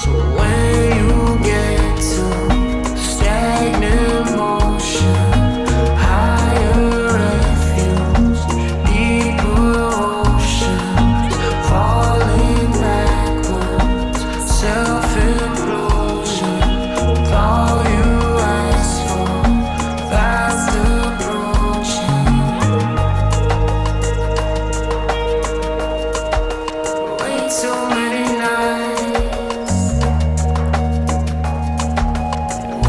So when you get to stagnant motion, higher refuge, deeper ocean, falling backwards, self-implosion. All you ask for, fast approaching. Way too many nights,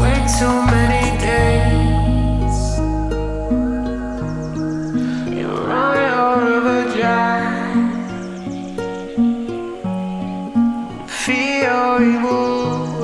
way too many days. You run your river dry, feel your evil.